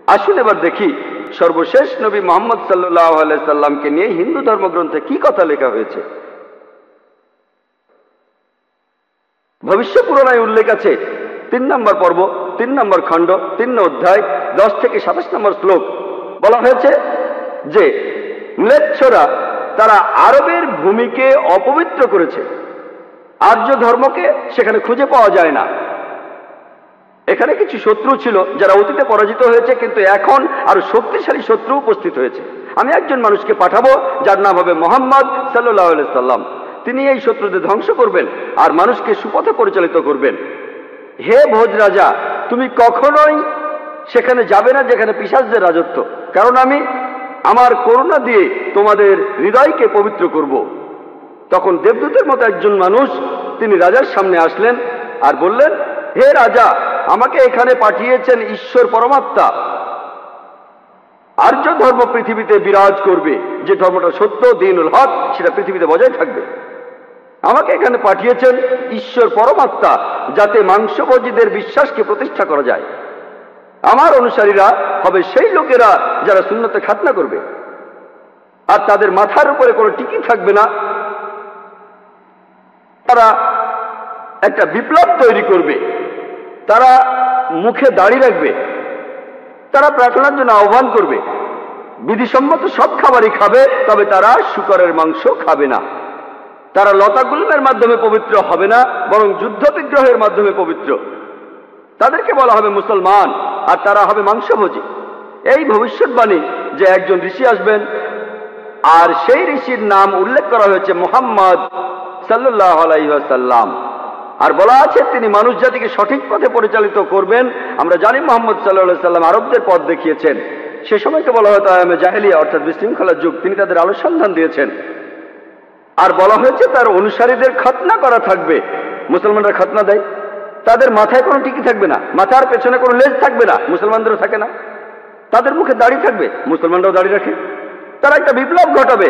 আসুন এবার দেখি সর্বশেষ নবী মুহাম্মদ সাল্লাল্লাহু আলাইহি সাল্লামকে নিয়ে হিন্দু ধর্মগ্রন্থে কি কথা লেখা হয়েছে। ভবিষ্য পুরাণায় উল্লেখ আছে 3 নম্বর পর্ব, 3 নম্বর খণ্ড, 3 অধ্যায়, 10 থেকে 27 নম্বর শ্লোক। বলা হয়েছে যে ম্লেচ্ছরা তারা আরবের ভূমিকে অপবিত্র করেছে, আর্য ধর্মকে সেখানে খুঁজে পাওয়া যায় না। এখানে কিছু শত্রু ছিল যারা অতীতে পরাজিত হয়েছে, কিন্তু এখন আরো শক্তিশালী শত্রু উপস্থিত হয়েছে। আমি একজন মানুষকে পাঠাবো যার নাম হবে মুহাম্মদ সাল্লাল্লাহু আলাইহি সাল্লাম। তিনি এই শত্রুদের ধ্বংস করবেন আর মানুষকে সুপথে পরিচালিত করবেন। হে ভোজ রাজা, তুমি কখনোই সেখানে যাবে না যেখানে পিশাচদের রাজত্ব, কারণ আমি আমার করুণা দিয়ে তোমাদের হৃদয়কে পবিত্র করব। তখন দেবদূতের মতো একজন মানুষ তিনি রাজার সামনে আসলেন আর বললেন, হে রাজা, আমাকে এখানে পাঠিয়েছেন ঈশ্বর পরমাত্মা। আর্য ধর্ম পৃথিবীতে বিরাজ করবে, যে ধর্মটা সত্য, দ্বীনুল হক, সেটা পৃথিবীতে বজায় থাকবে। আমাকে এখানে পাঠিয়েছেন ঈশ্বর পরমাত্মা, যাতে মাংসভোজীদের বিশ্বাসকে প্রতিষ্ঠা করা যায়। আমার অনুসারীরা হবে সেই লোকেরা যারা সুন্নতে খাতনা করবে, আর তাদের মাথার উপরে কোনো টিকি থাকবে না। তারা একটা বিপ্লব তৈরি করবে, তারা মুখে দাড়ি রাখবে, তারা প্রার্থনার জন্য আহ্বান করবে, বিধিসম্মত সব খাবারই খাবে, তবে তারা শূকরের মাংস খাবে না। তারা লতাগুল্মের মাধ্যমে পবিত্র হবে না, বরং যুদ্ধ বিগ্রহের মাধ্যমে পবিত্র। তাদেরকে বলা হবে মুসলমান, আর তারা হবে মাংসভোজী। এই ভবিষ্যৎবাণী যে একজন ঋষি আসবেন, আর সেই ঋষির নাম উল্লেখ করা হয়েছে মুহাম্মদ সাল্লাল্লাহু আলাইহি ওয়াসাল্লাম। আর বলা আছে তিনি মানুষ জাতিকে সঠিক পথে পরিচালিত করবেন। আমরা জানি মুহাম্মদ সাল্লাল্লাহু আলাইহি ওয়াসাল্লাম আরবদের পথ দেখিয়েছেন। সে সময়কে বলা হতো আয়ামে জাহেলিয়া, অর্থাৎ বিশৃঙ্খলার যুগ। তিনি তাদের আলো সন্ধান দিয়েছেন। আর বলা হয়েছে তার অনুসারীদের খতনা করা থাকবে। মুসলমানরা খতনা দেয়, তাদের মাথায় কোনো টিকি থাকবে না, মাথার পেছনে কোনো লেজ থাকবে না, মুসলমানদেরও থাকে না। তাদের মুখে দাড়ি থাকবে, মুসলমানরাও দাড়ি রাখে। তারা একটা বিপ্লব ঘটাবে,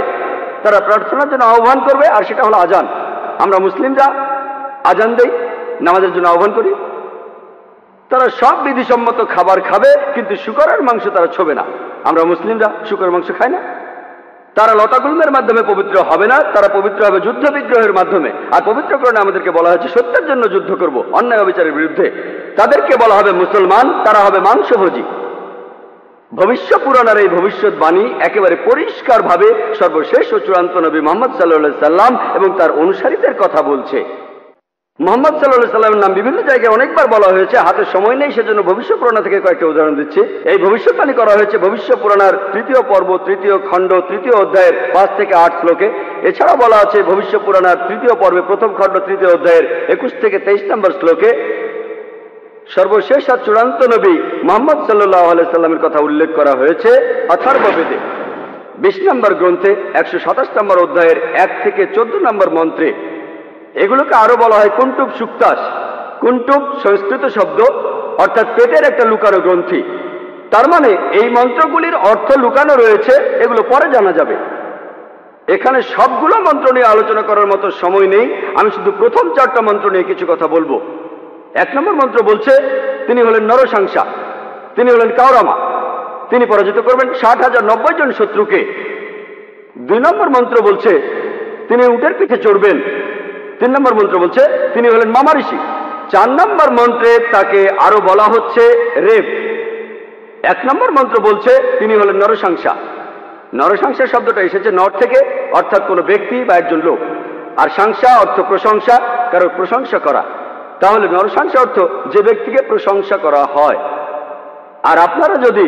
তারা প্রার্থনার জন্য আহ্বান করবে, আর সেটা হলো আজান। আমরা মুসলিমরা আজান দেই, নামাজের জন্য আহ্বান করি। তারা সব বিধিসম্মত খাবার খাবে, কিন্তু শূকরের মাংস তারা ছোবে না। আমরা মুসলিমরা শূকরের মাংস খাই না। তারা লতাগুল্মের মাধ্যমে পবিত্র হবে না, তারা পবিত্র হবে যুদ্ধ বিগ্রহের মাধ্যমে। আর পবিত্রকরণে আমাদেরকে বলা হয়েছে সত্যের জন্য যুদ্ধ করব, অন্যায় অবিচারের বিরুদ্ধে। তাদেরকে বলা হবে মুসলমান, তারা হবে মাংসভোজী। ভবিষ্য পুরাণের এই ভবিষ্যৎবাণী একেবারে পরিষ্কারভাবে সর্বশেষ ও চূড়ান্ত নবী মুহাম্মদ সাল্লাল্লাহু আলাইহি সাল্লাম এবং তার অনুসারীদের কথা বলছে। মুহাম্মদ সাল্লাল্লাহু আলাইহি সাল্লামের নাম বিভিন্ন জায়গায় অনেকবার বলা হয়েছে, হাতে সময় নেই, সেজন্য ভবিষ্য পুরাণ থেকে কয়েকটা উদাহরণ দিচ্ছি। এই ভবিষ্যৎবাণী করা হয়েছে ভবিষ্য পুরাণের 3য় পর্ব, 3য় খণ্ড, 3য় অধ্যায়ের 5 থেকে 8 শ্লোকে। এছাড়াও বলা আছে ভবিষ্য পুরাণের 3য় পর্বে 1ম খণ্ড, 3য় অধ্যায়ের 21 থেকে 23 নম্বর শ্লোকে। সর্বশেষ আর চূড়ান্ত নবী মুহাম্মদ সাল্লাল্লাহু আলাইহি সাল্লামের কথা উল্লেখ করা হয়েছে অথর্ববেদে 20 নম্বর গ্রন্থে 127 নম্বর অধ্যায়ের 1 থেকে 14 নম্বর মন্ত্রে। এগুলোকে আরো বলা হয় কুন্টুব সুক্তাস। কুন্টুব সংস্কৃত শব্দ, অর্থাৎ পেটের একটা লুকানো গ্রন্থি। তার মানে এই মন্ত্রগুলির অর্থ লুকানো রয়েছে, এগুলো পরে জানা যাবে। এখানে সবগুলো মন্ত্র নিয়ে আলোচনা করার মতো সময় নেই, আমি শুধু প্রথম 4টা মন্ত্র নিয়ে কিছু কথা বলবো। 1 নম্বর মন্ত্র বলছে তিনি হলেন নরসাংসা, তিনি হলেন কাওরামা, তিনি পরাজিত করবেন 60,090 জন শত্রুকে। 2 নম্বর মন্ত্র বলছে তিনি উটের পিঠে চড়বেন। 3 নম্বর মন্ত্র বলছে তিনি হলেন মামা ঋষি। 4 নম্বর মন্ত্রে তাকে আরো বলা হচ্ছে রেব। 1 নম্বর মন্ত্র বলছে তিনি হলেন নরসাংসা। নরসাংসা শব্দটা এসেছে নর থেকে, অর্থাৎ কোনো ব্যক্তি বা একজন লোক। আর সাংসা অর্থ প্রশংসা, কারো প্রশংসা করা। তাহলে নরসাংসা অর্থ যে ব্যক্তিকে প্রশংসা করা হয়। আর আপনারা যদি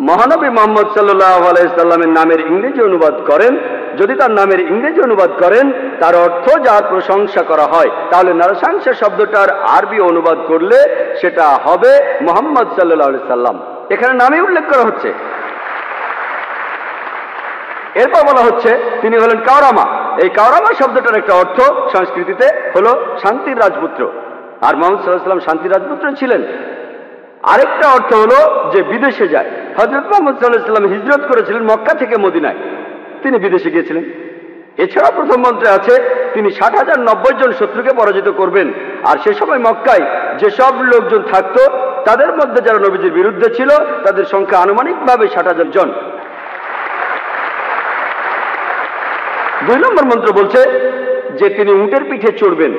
মহানবী মুহাম্মদ সাল্লাল্লাহু আলাইহি সাল্লামের নামের ইংরেজি অনুবাদ করেন, যদি তার নামের ইংরেজি অনুবাদ করেন তার অর্থ যার প্রশংসা করা হয়, তাহলে নরসাংসা শব্দটার আরবি অনুবাদ করলে সেটা হবে মুহাম্মদ সাল্লাল্লাহু আলাইহি সাল্লাম। এখানে নামে উল্লেখ করা হচ্ছে। এরপর বলা হচ্ছে তিনি হলেন কাওরামা। এই কাওরামা শব্দটার একটা অর্থ সংস্কৃতিতে হলো শান্তির রাজপুত্র। আর মুহাম্মদ সাল্লাল্লাহু আলাইহি সাল্লাম শান্তির রাজপুত্র ছিলেন। আরেকটা অর্থ হলো যে বিদেশে যায়। হযরত মুহাম্মদ সাল্লাল্লাহু আলাইহি সাল্লাম হিজরত করেছিলেন মক্কা থেকে মদিনায়, তিনি বিদেশে গিয়েছিলেন। এছাড়া প্রথম মন্ত্রে আছে তিনি 60,090 জন শত্রুকে পরাজিত করবেন। আর সে সময় মক্কায় যেসব লোকজন থাকতো তাদের মধ্যে যারা নবীজির বিরুদ্ধে ছিল তাদের সংখ্যা আনুমানিকভাবে 60,000 জন। 2 নম্বর মন্ত্র বলছে যে তিনি উটের পিঠে চড়বেন।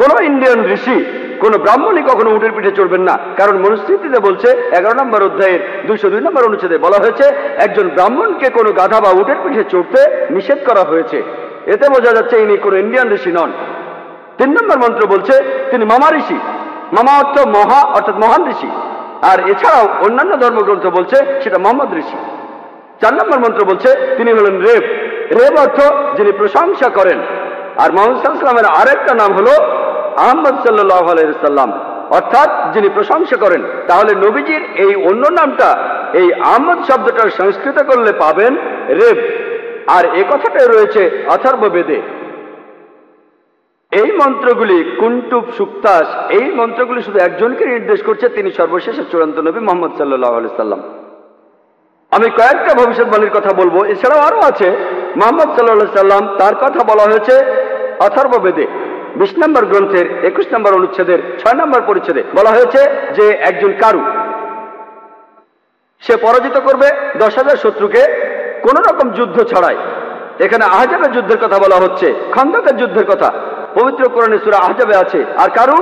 কোন ইন্ডিয়ান ঋষি, কোন ব্রাহ্মণই কখনো উটের পিঠে চড়বেন না, কারণ মনুস্মৃতিতে বলছে 11 নম্বর অধ্যায়ের 202 নম্বর অনুচ্ছেদে বলা হয়েছে একজন ব্রাহ্মণকে কোনো গাধা বা উটের পিঠে চড়তে নিষেধ করা হয়েছে। এতে বোঝা যাচ্ছে ইনি কোনো ইন্ডিয়ান ঋষি নন। 3 নম্বর মন্ত্র বলছে তিনি মামা ঋষি। মামা অর্থ মহা, অর্থাৎ মহান ঋষি। আর এছাড়াও অন্যান্য ধর্মগ্রন্থ বলছে সেটা মোহাম্মদ ঋষি। 4 নম্বর মন্ত্র বলছে তিনি হলেন রেব। রেব অর্থ যিনি প্রশংসা করেন। আর মুহাম্মদ সাল্লাল্লাহু আলাইহি ওয়াসাল্লামের আরেকটা নাম হলো আহমদ সাল্লাল্লাহু আলাইহি ওয়াসাল্লাম, অর্থাৎ যিনি প্রশংসা করেন। তাহলে নবীজির এই অন্য নামটা, এই আহমদ শব্দটার সংস্কৃত করলে পাবেন রেব। আর এ কথাটাই রয়েছে অথর্ববেদে। এই মন্ত্রগুলি কুন্টুব সুক্তাস, এই মন্ত্রগুলি শুধু একজনকে নির্দেশ করছে, তিনি সর্বশেষ চূড়ান্ত নবী মুহাম্মদ সাল্লাল্লাহু আলাইহি ওয়াসাল্লাম। আমি কয়েকটা ভবিষ্যৎবাণীর কথা বলবো, এছাড়াও আরো আছে। মুহাম্মদ সাল্লাল্লাহু আলাইহি ওয়াসাল্লাম, তার কথা বলা হয়েছে অথর্ববেদে 20 নম্বর গ্রন্থের 21 নম্বর অনুচ্ছেদের 6 নম্বর পরিচ্ছেদে বলা হয়েছে যে একজন কারু, সে পরাজিত করবে 10,000 শত্রুকে কোন রকম যুদ্ধ ছাড়াই। এখানে আহজাবের যুদ্ধের কথা বলা হচ্ছে, খন্দকের যুদ্ধের কথা পবিত্র কোরআনে সূরা আহজাবে আছে। আর কারু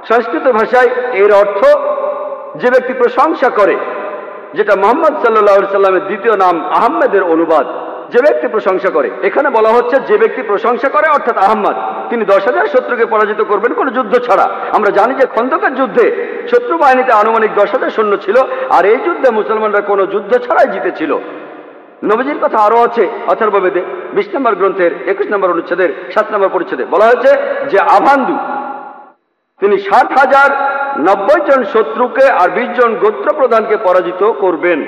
সংস্কৃত ভাষায় এর অর্থ যে ব্যক্তি প্রশংসা করে, যেটা মুহাম্মদ সাল্লাল্লাহু আলাইহি সাল্লামের দ্বিতীয় নাম আহমেদের অনুবাদ। যে ব্যক্তি প্রশংসা করে, এখানে বলা হচ্ছে যে ব্যক্তি প্রশংসা করে অর্থাৎ আহমদ, তিনি 10,000 শত্রুকে পরাজিত করবেন কোনো যুদ্ধ ছাড়া। আমরা জানি যে খন্দকের যুদ্ধে শত্রু বাহিনীতে আনুমানিক 10,000 সৈন্য ছিল, আর এই যুদ্ধে মুসলমানরা কোনো যুদ্ধ ছাড়াই জিতেছিল। নবীজির কথা আরো আছে অথর্ববেদে 20 নম্বর গ্রন্থের 21 নম্বর অনুচ্ছেদের 7 নম্বর পরিচ্ছেদে বলা হয়েছে যে আভান্দু, তিনি 60,090 জন শত্রুকে আর 20 জন গোত্র প্রধানকে পরাজিত করবেন।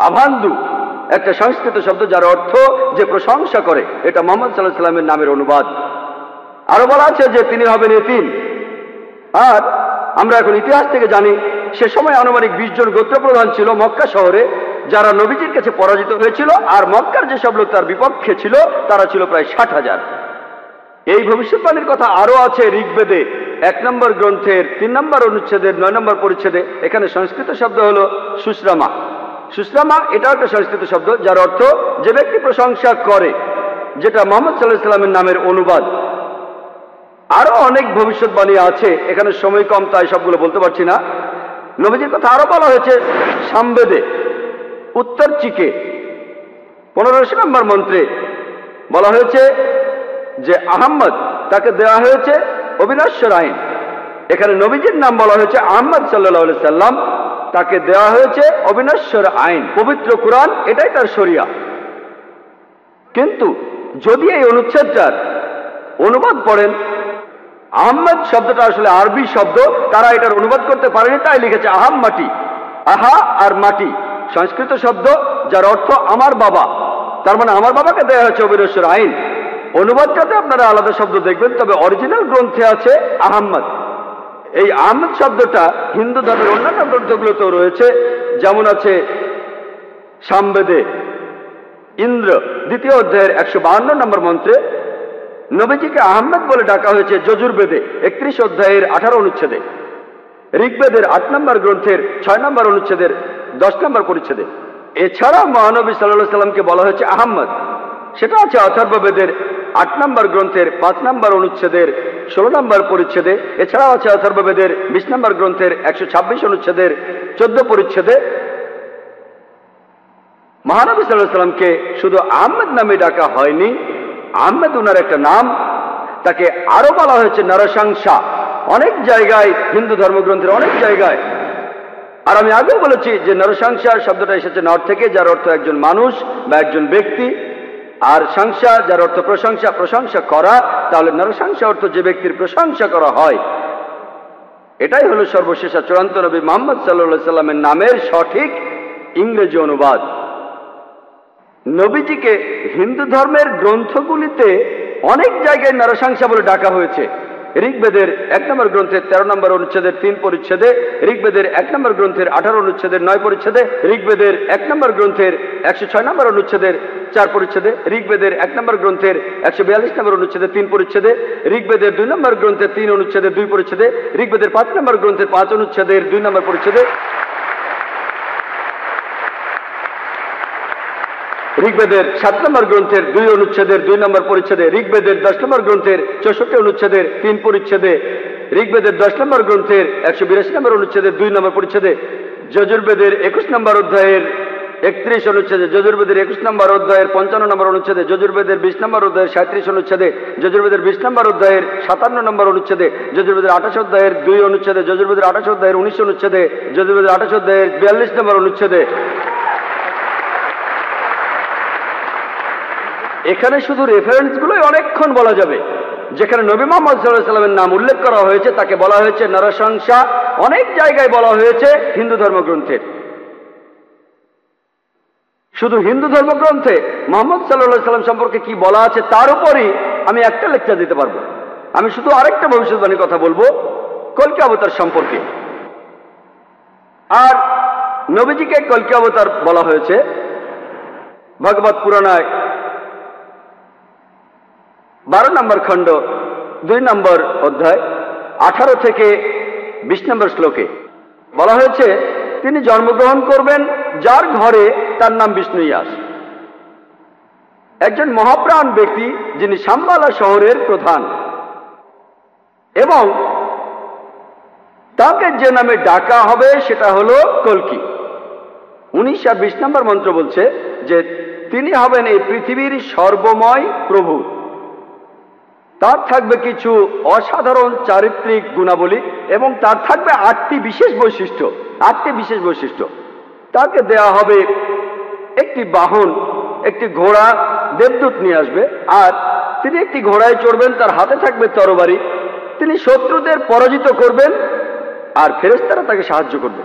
আভান্দু একটা সংস্কৃত শব্দ যার অর্থ যে প্রশংসা করে, এটা মুহাম্মদ সাল্লাল্লাহু আলাইহি ওয়াসাল্লামের নামের অনুবাদ। আরো বলা আছে যে তিনি হবেন এতিম। আর আমরা এখন ইতিহাস থেকে জানি সে সময় আনুমানিক 20 জন গোত্র প্রধান ছিল মক্কা শহরে, যারা নবীজির কাছে পরাজিত হয়েছিল। আর মক্কার যেসব লোক তার বিপক্ষে ছিল তারা ছিল প্রায় 60,000। এই ভবিষ্যৎবাণীর কথা আরো আছে ঋগ্বেদে 1 নম্বর গ্রন্থের 3 নম্বর অনুচ্ছেদের 9 নম্বর পরিচ্ছেদে। এখানে সংস্কৃত শব্দ হলো সুশ্রামা। সুশ্রামা এটাও একটা সংস্কৃত শব্দ যার অর্থ যে ব্যক্তি প্রশংসা করে, যেটা মুহাম্মদ সাল্লাল্লাহু আলাইহি ওয়াসাল্লামের নামের অনুবাদ। আরো অনেক ভবিষ্যৎবাণী আছে, এখানে সময় কম তাই সবগুলো বলতে পারছি না। নবীজির কথা আরো বলা হয়েছে সামবেদে উত্তর চিকে 15 নম্বর মন্ত্রে বলা হয়েছে যে আহম্মদ, তাকে দেওয়া হয়েছে অবিনশ্বর আইন। এখানে নবীজির নাম বলা হয়েছে আহমদ সাল্লাল্লাহু আলাইহি ওয়াসাল্লাম, তাকে দেওয়া হয়েছে অবিনশ্বর আইন। পবিত্র কুরআন এটাই তার শরিয়া। কিন্তু যদি এই অনুচ্ছেদটার অনুবাদ পড়েন, আহমদ শব্দটা আসলে আরবি শব্দ, তারা এটার অনুবাদ করতে পারেনি, তাই লিখেছে আহাম মাটি। আহা আর মাটি সংস্কৃত শব্দ যার অর্থ আমার বাবা, তার মানে আমার বাবাকে দেওয়া হয়েছে অবিনশ্বর আইন। অনুবাদটাতে আপনারা আলাদা শব্দ দেখবেন, তবে অরিজিনাল গ্রন্থে আছে আহম্মদ। এই আহমদ শব্দটা হিন্দু ধর্মের অন্যান্য গ্রন্থগুলোতেও রয়েছে, যেমন আছে সামবেদে ইন্দ্র 2য় অধ্যায়ের 152 নম্বর মন্ত্রে নবীজিকে আহমদ বলে ডাকা হয়েছে যজুর্বেদে 31 অধ্যায়ের 18 অনুচ্ছেদে, ঋগ্বেদের 8 নম্বর গ্রন্থের 6 নম্বর অনুচ্ছেদের 10 নম্বর পরিচ্ছেদে। এছাড়া মহানবী সাল্লাল্লাহু আলাইহি সাল্লামকে বলা হয়েছে আহমদ, সেটা আছে অথর্ববেদের 8 নম্বর গ্রন্থের 5 নম্বর অনুচ্ছেদের 16 নম্বর পরিচ্ছেদে। এছাড়াও আছে অথর্ববেদের 20 নম্বর গ্রন্থের 126 অনুচ্ছেদের 14 পরিচ্ছেদে। মহানবী সাল্লাল্লাহু আলাইহি সাল্লামকে শুধু আহমদ নামে ডাকা হয়নি, আহমদ উনার একটা নাম, তাকে আরো বলা হয়েছে নরসংসা অনেক জায়গায়, হিন্দু ধর্মগ্রন্থের অনেক জায়গায়। আর আমি আগেও বলেছি যে নরসংসা শব্দটা এসেছে নর থেকে, যার অর্থ একজন মানুষ বা একজন ব্যক্তি। আর সংসা যার অর্থ প্রশংসা, প্রশংসা করা। তাহলে নরসংসা অর্থ যে ব্যক্তির প্রশংসা করা হয়। এটাই হলো সর্বশেষ চূড়ান্ত নবী মুহাম্মদ সাল্লাল্লাহু আলাইহি সাল্লামের নামের সঠিক ইংরেজি অনুবাদ। নবীজিকে হিন্দু ধর্মের গ্রন্থগুলিতে অনেক জায়গায় নরসংসা বলে ডাকা হয়েছে। ঋগ্বেদের 1 নম্বর গ্রন্থের 13 নম্বর অনুচ্ছেদের 3 পরিচ্ছেদে, ঋগ্বেদের 1 নম্বর গ্রন্থের 18 অনুচ্ছেদের 9 পরিচ্ছেদে, ঋগ্বেদের 1 নম্বর গ্রন্থের 106 নম্বর অনুচ্ছেদের 4 পরিচ্ছেদে, ঋগ্বেদের 1 নম্বর গ্রন্থের 142 নম্বর অনুচ্ছেদের 3 পরিচ্ছেদে, ঋগ্বেদের 2 নম্বর গ্রন্থের 3 অনুচ্ছেদের 2 পরিচ্ছেদে, ঋগ্বেদের 5 নম্বর গ্রন্থের 5 অনুচ্ছেদের 2 নম্বর পরিচ্ছেদে, ঋগ্বেদের 7 নম্বর গ্রন্থের 2 অনুচ্ছেদের 2 নম্বর পরিচ্ছেদে, ঋগ্বেদের 10 নম্বর গ্রন্থের 64 অনুচ্ছেদের 3 পরিচ্ছেদে, ঋগ্বেদের 10 নম্বর গ্রন্থের 182 নম্বর অনুচ্ছেদের 2 নম্বর পরিচ্ছেদে, যজুর্বেদের 21 নম্বর অধ্যায়ের 31 অনুচ্ছেদে, যজুর্বেদের 21 নম্বর অধ্যায়ের 55 নম্বর অনুচ্ছেদে, যজুর্বেদের 20 নম্বর অধ্যায়ের 37 অনুচ্ছেদে, যজুর্বেদের 20 নম্বর অধ্যায়ের 57 নম্বর অনুচ্ছেদে, যজুর্বেদের 28 অধ্যায়ের 2 অনুচ্ছেদে, যজুর্বেদের 28 অধ্যায়ের 19 অনুচ্ছেদে, যজুর্বেদের 28 অধ্যায়ের 42 নম্বর অনুচ্ছেদে। এখানে শুধু রেফারেন্সগুলোই অনেকক্ষণ বলা যাবে। যেখানে নবী মুহাম্মদ সাল্লাল্লাহু আলাইহি সাল্লামের নাম উল্লেখ করা হয়েছে তাকে বলা হয়েছে নরশংসা, অনেক জায়গায় বলা হয়েছে হিন্দু ধর্মগ্রন্থের। শুধু হিন্দু ধর্মগ্রন্থে মুহাম্মদ সাল্লাল্লাহু আলাইহি সাল্লাম সম্পর্কে কি বলা আছে তার উপরই আমি একটা লেকচার দিতে পারবো। আমি শুধু আরেকটা ভবিষ্যৎবাণীর কথা বলবো কল্কি অবতার সম্পর্কে। আর নবীজিকে কল্কি অবতার বলা হয়েছে ভগবত পুরাণায় 12 নম্বর খণ্ড 2 নম্বর অধ্যায় 18 থেকে 20 নম্বর শ্লোকে বলা হয়েছে তিনি জন্মগ্রহণ করবেন যার ঘরে তার নাম বিষ্ণু ইয়াস, একজন মহাপ্রাণ ব্যক্তি যিনি শাম্বালা শহরের প্রধান, এবং তাকে যে নামে ডাকা হবে সেটা হলো কল্কি। 19 আর 20 নম্বর মন্ত্র বলছে যে তিনি হবেন এই পৃথিবীর সর্বময় প্রভু। তার থাকবে কিছু অসাধারণ চারিত্রিক গুণাবলী এবং তার থাকবে 8টি বিশেষ বৈশিষ্ট্য। তাকে দেয়া হবে একটি বাহন, একটি ঘোড়া, দেবদূত নিয়ে আসবে, আর তিনি একটি ঘোড়ায় চড়বেন, তার হাতে থাকবে তরবারি, তিনি শত্রুদের পরাজিত করবেন আর ফেরেশতারা তাকে সাহায্য করবে।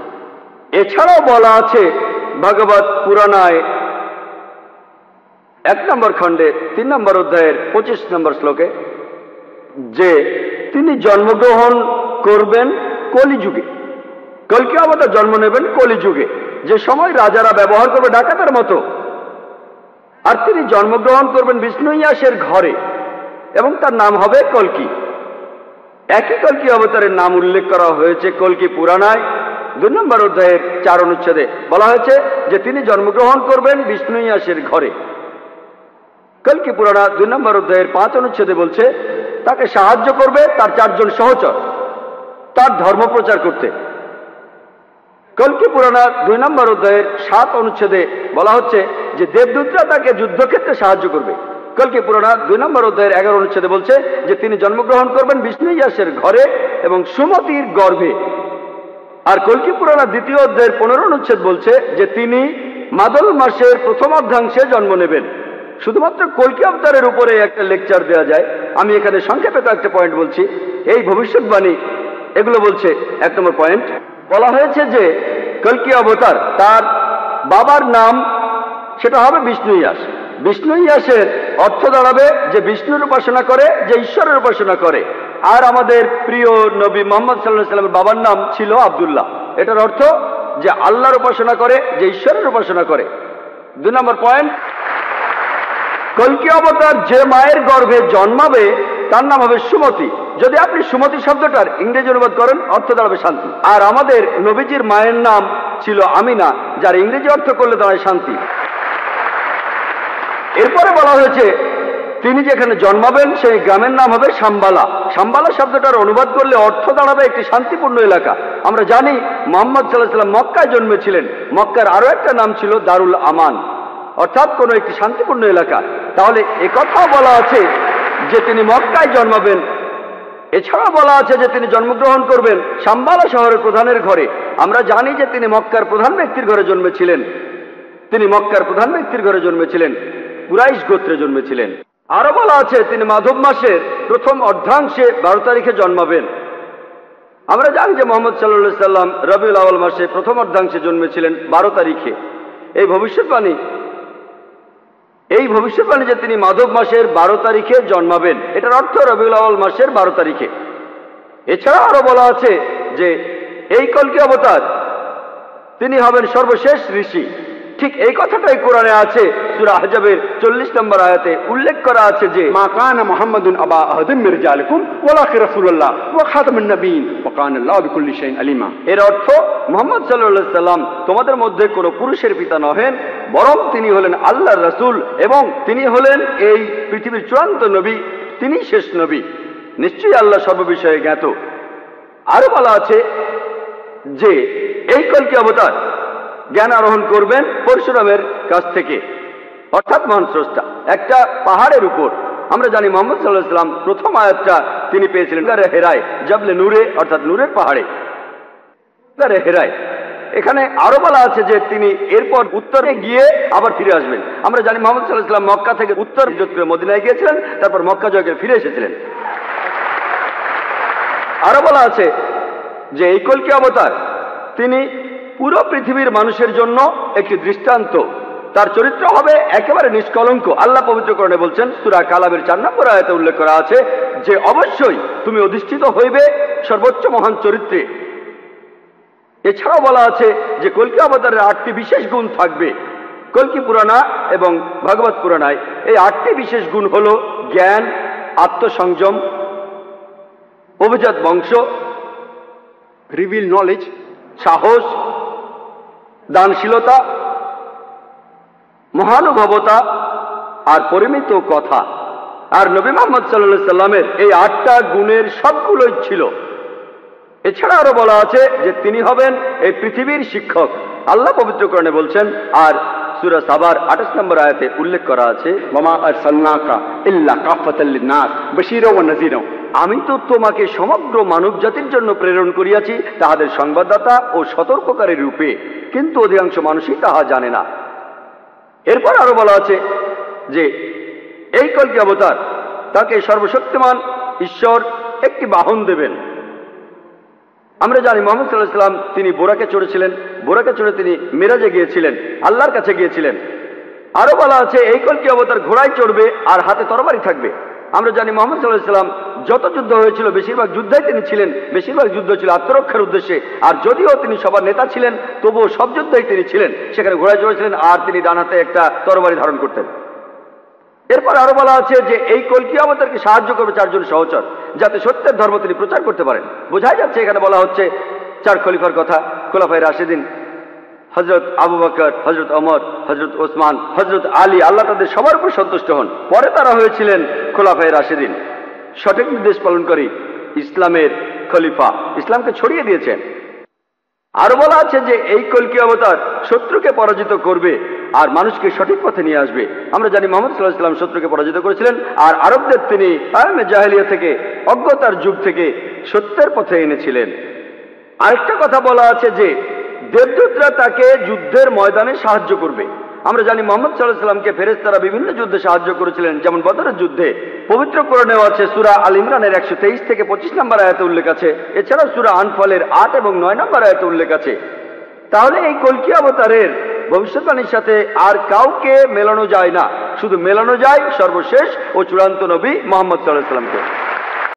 এছাড়াও বলা আছে ভগবত পুরাণায় 1 নম্বর খণ্ডে 3 নম্বর অধ্যায়ের 25 নম্বর শ্লোকে যে তিনি জন্মগ্রহণ করবেন কলিযুগে। কল্কি অবতার জন্ম নেবেন কলিযুগে, যে সময় রাজারা ব্যবহার করবে ডাকাতের মতো। আর তিনি জন্মগ্রহণ করবেন বিষ্ণু ইয়াসের ঘরে এবং তার নাম হবে কল্কি। একই কল্কি অবতারের নাম উল্লেখ করা হয়েছে কল্কি পুরাণায় 2 নম্বর অধ্যায়ের 4 অনুচ্ছেদে। বলা হয়েছে যে তিনি জন্মগ্রহণ করবেন বিষ্ণু ইয়াসের ঘরে। কল্কি পুরাণা 2 নম্বর অধ্যায়ের 5 অনুচ্ছেদে বলছে তাকে সাহায্য করবে তার 4 জন সহচর তার ধর্ম প্রচার করতে। কল্কি পুরাণা 2 নম্বর অধ্যায়ের 7 অনুচ্ছেদে বলা হচ্ছে যে দেবদূতরা তাকে যুদ্ধক্ষেত্রে সাহায্য করবে। কল্কি পুরাণা 2 নম্বর অধ্যায়ের 11 অনুচ্ছেদে বলছে যে তিনি জন্মগ্রহণ করবেন বিষ্ণু ইয়াসের ঘরে এবং সুমতির গর্ভে। আর কল্কি পুরাণা 2য় অধ্যায়ের 15 অনুচ্ছেদ বলছে যে তিনি মাদল মাসের প্রথম অর্ধাংশে জন্ম নেবেন। শুধুমাত্র কল্কি অবতারের উপরে একটা লেকচার দেওয়া যায়, আমি এখানে সংক্ষেপে একটা পয়েন্ট বলছি। এই ভবিষ্যৎবাণী এগুলো বলছে 1 নম্বর পয়েন্ট, বলা হয়েছে যে কল্কি অবতার তার বাবার নাম সেটা হবে বিষ্ণু ইয়াস। বিষ্ণু ইয়াসের অর্থ দাঁড়াবে যে বিষ্ণুর উপাসনা করে, যে ঈশ্বরের উপাসনা করে। আর আমাদের প্রিয় নবী মুহাম্মদ সাল্লাল্লাহু আলাইহি সাল্লামের বাবার নাম ছিল আব্দুল্লাহ। এটার অর্থ যে আল্লাহর উপাসনা করে, যে ঈশ্বরের উপাসনা করে। 2 নম্বর পয়েন্ট, কল্কি অবতার যে মায়ের গর্ভে জন্মাবে তার নাম হবে সুমতি। যদি আপনি সুমতি শব্দটার ইংরেজি অনুবাদ করেন অর্থ দাঁড়াবে শান্তি। আর আমাদের নবীজির মায়ের নাম ছিল আমিনা, যার ইংরেজি অর্থ করলে দাঁড়ায় শান্তি। এরপরে বলা হয়েছে তিনি যেখানে জন্মাবেন সেই গ্রামের নাম হবে শাম্বালা। শাম্বালা শব্দটার অনুবাদ করলে অর্থ দাঁড়াবে একটি শান্তিপূর্ণ এলাকা। আমরা জানি মুহাম্মদ সাল্লাল্লাহু আলাইহি সাল্লাম মক্কায় জন্মেছিলেন। মক্কার আরো একটা নাম ছিল দারুল আমান, অর্থাৎ কোনো একটি শান্তিপূর্ণ এলাকা। তাহলে একথাও বলা আছে যে তিনি মক্কায় জন্মাবেন। এছাড়াও বলা আছে যে তিনি জন্মগ্রহণ করবেন শাম্বালা শহরের প্রধানের ঘরে। আমরা জানি যে তিনি মক্কার প্রধান ব্যক্তির ঘরে জন্মেছিলেন। কুরাইশ গোত্রে জন্মেছিলেন। আরো বলা আছে তিনি মাধব মাসের প্রথম অর্ধাংশে 12 তারিখে জন্মাবেন। আমরা জানি যে মুহাম্মদ সাল্লাল্লাহু আলাইহি সাল্লাম রবিউল আউয়াল মাসে প্রথম অর্ধাংশে জন্মেছিলেন 12 তারিখে। এই ভবিষ্যৎবাণী যে তিনি মাধব মাসের 12 তারিখে জন্মাবেন, এটার অর্থ রবিউল আউয়াল মাসের 12 তারিখে। এছাড়া আরো বলা আছে যে এই কলকি অবতার তিনি হবেন সর্বশেষ ঋষি। ঠিক এই কথাটাই কোরআনে আছে, সূরা আহজাবের 40 নম্বর আয়াতে উল্লেখ করা আছে যে মা কানা মুহাম্মাদুন আবা আহাদিন মির রিজালিকুম ওয়ালাকিন রাসূলুল্লাহ ওয়া খাতামুন নবিয়্যিন ওয়া কানা আল্লাহু বিকুল্লি শাইইন আলিমা। এর অর্থ মুহাম্মদ সাল্লাল্লাহু আলাইহি সাল্লাম তোমাদের মধ্যে কোনো পুরুষের পিতা নহেন, বরং তিনি হলেন আল্লাহর রাসূল এবং তিনি হলেন এই পৃথিবীর চূড়ান্ত নবী, তিনি শেষ নবী। নিশ্চয়ই আল্লাহ সর্ববিষয়ে জ্ঞাত। আরো বলা আছে যে এই কলকি অবতার জ্ঞান আরোহণ করবেন পরশুরামের কাছ থেকে, অর্থাৎ মহান স্রষ্টা। একটা পাহাড়ের উপর আমরা জানি মুহাম্মদ সাল্লাল্লাহু আলাইহি সাল্লাম প্রথম আয়াতটা তিনি পেয়েছিলেন গারে হেরায়, জাবলে নূরে, অর্থাৎ নূরের পাহাড়ে, গারে হেরায়। এখানে আরো বলা আছে যে তিনি এরপর উত্তরে গিয়ে আবার ফিরে আসবেন। আমরা জানি মুহাম্মদ সাল্লাল্লাহু আলাইহি সাল্লাম মক্কা থেকে উত্তর হিজরত করে মদিনায় গিয়েছিলেন, তারপর মক্কা জয় করে ফিরে এসেছিলেন। আরো বলা আছে যে এই কলকি অবতার তিনি পুরো পৃথিবীর মানুষের জন্য একটি দৃষ্টান্ত। তার চরিত্র হবে একেবারে নিষ্কলঙ্ক। আল্লাহ পবিত্রকরণে বলছেন, সূরা কালামের 4 নম্বর আয়াতে উল্লেখ করা আছে যে অবশ্যই তুমি অধিষ্ঠিত হইবে সর্বোচ্চ মহান চরিত্রে। এছাড়াও বলা আছে যে কলকি অবতারের 8টি বিশেষ গুণ থাকবে। কলকি পুরাণা এবং ভাগবত পুরাণায় এই 8টি বিশেষ গুণ হল জ্ঞান, আত্মসংযম, অভিজাত বংশ, রিভিল নলেজ, সাহস, দানশীলতা, মহানুভবতা আর পরিমিত কথা। আর নবী মুহাম্মদ সাল্লাল্লাহু আলাইহি সাল্লামের এই 8টা গুণের সবগুলোই ছিল। এছাড়া আরো বলা আছে যে তিনি হবেন এই পৃথিবীর শিক্ষক। আল্লাহ পবিত্রকরণে বলছেন, আর সূরা সাবার 28 নম্বর আয়াতে উল্লেখ করা আছে, ওয়ামা আরসালনাকা ইল্লা কাফাতাল লিন-নাস বাশীরা ওয়া নাযীরা। আমি তো তোমাকে সমগ্র মানব জাতির জন্য প্রেরণ করিয়াছি তাহাদের সংবাদদাতা ও সতর্ককারী রূপে, কিন্তু অধিকাংশ মানুষই তাহা জানে না। এরপর আরো বলা আছে যে এই কলকি অবতার তাকে সর্বশক্তিমান ঈশ্বর একটি বাহন দেবেন। আমরা জানি মুহাম্মদ সাল্লাল্লাহু আলাইহি সাল্লাম তিনি বোরাকে চড়েছিলেন, বোরাকে চড়ে তিনি মেরাজে গিয়েছিলেন, আল্লাহর কাছে গিয়েছিলেন। আরো বলা আছে এই কলকি অবতার ঘোড়ায় চড়বে আর হাতে তরবারি থাকবে। আমরা জানি মুহাম্মদ সাল্লাল্লাহু আলাইহি সাল্লাম যত যুদ্ধ হয়েছিল বেশিরভাগ যুদ্ধই তিনি ছিলেন, বেশিরভাগ যুদ্ধ ছিল আত্মরক্ষার উদ্দেশ্যে। আর যদিও তিনি সবার নেতা ছিলেন, তবুও সব যুদ্ধই তিনি ছিলেন সেখানে ঘোড়ায় চড়েছিলেন, আর তিনি ডান হাতে একটা তরবারি ধারণ করতেন। এরপর আরো বলা আছে যে এই কলকি অবতারকে সাহায্য করবে 4 জন সহচর, যাতে সত্যের ধর্ম তিনি প্রচার করতে পারেন। বোঝাই যাচ্ছে এখানে বলা হচ্ছে 4 খলিফার কথা, খোলাফায়ে রাশিদিন, হযরত আবু বকর, হযরত ওমর, হযরত ওসমান, হযরত আলী, আল্লাহ তাদের সবার উপর সন্তুষ্ট হন। পরে তারা হয়েছিলেন খোলাফায়ে রাশিদিন, সঠিক নির্দেশ পালনকারী ইসলামের খলিফা, ইসলামকে ছড়িয়ে দিয়েছেন। আরো বলা আছে যে এই কলকি অবতার শত্রুকে পরাজিত করবে আর মানুষকে সঠিক পথে নিয়ে আসবে। আমরা জানি মুহাম্মদ সাল্লাল্লাহু আলাইহি ওয়াসাল্লাম শত্রুকে পরাজিত করেছিলেন, আর আরবদের তিনি আয়ামে জাহেলিয়া থেকে, অজ্ঞতার যুগ থেকে সত্যের পথে এনেছিলেন। আরেকটা কথা বলা আছে যে দেবদূতরা তাকে যুদ্ধের ময়দানে সাহায্য করবে। আমরা জানি মুহাম্মদ সাল্লাল্লাহু আলাইহি ওয়াসাল্লামকে ফেরেশতারা বিভিন্ন যুদ্ধে সাহায্য করেছিলেন, যেমন বদরের যুদ্ধে। পবিত্র কোরআনেও আছে, সূরা আল ইমরানের 123 থেকে 25 নম্বর আয়াতে উল্লেখ আছে। এছাড়াও সূরা আনফালের 8 এবং 9 নম্বর আয়াতে উল্লেখ আছে। তাহলে এই কলকি অবতারের ভবিষ্যৎবাণীর সাথে আর কাউকে মেলানো যায় না, শুধু মেলানো যায় সর্বশেষ ও চূড়ান্ত নবী মুহাম্মদ সাল্লাল্লাহু আলাইহি ওয়াসাল্লামকে।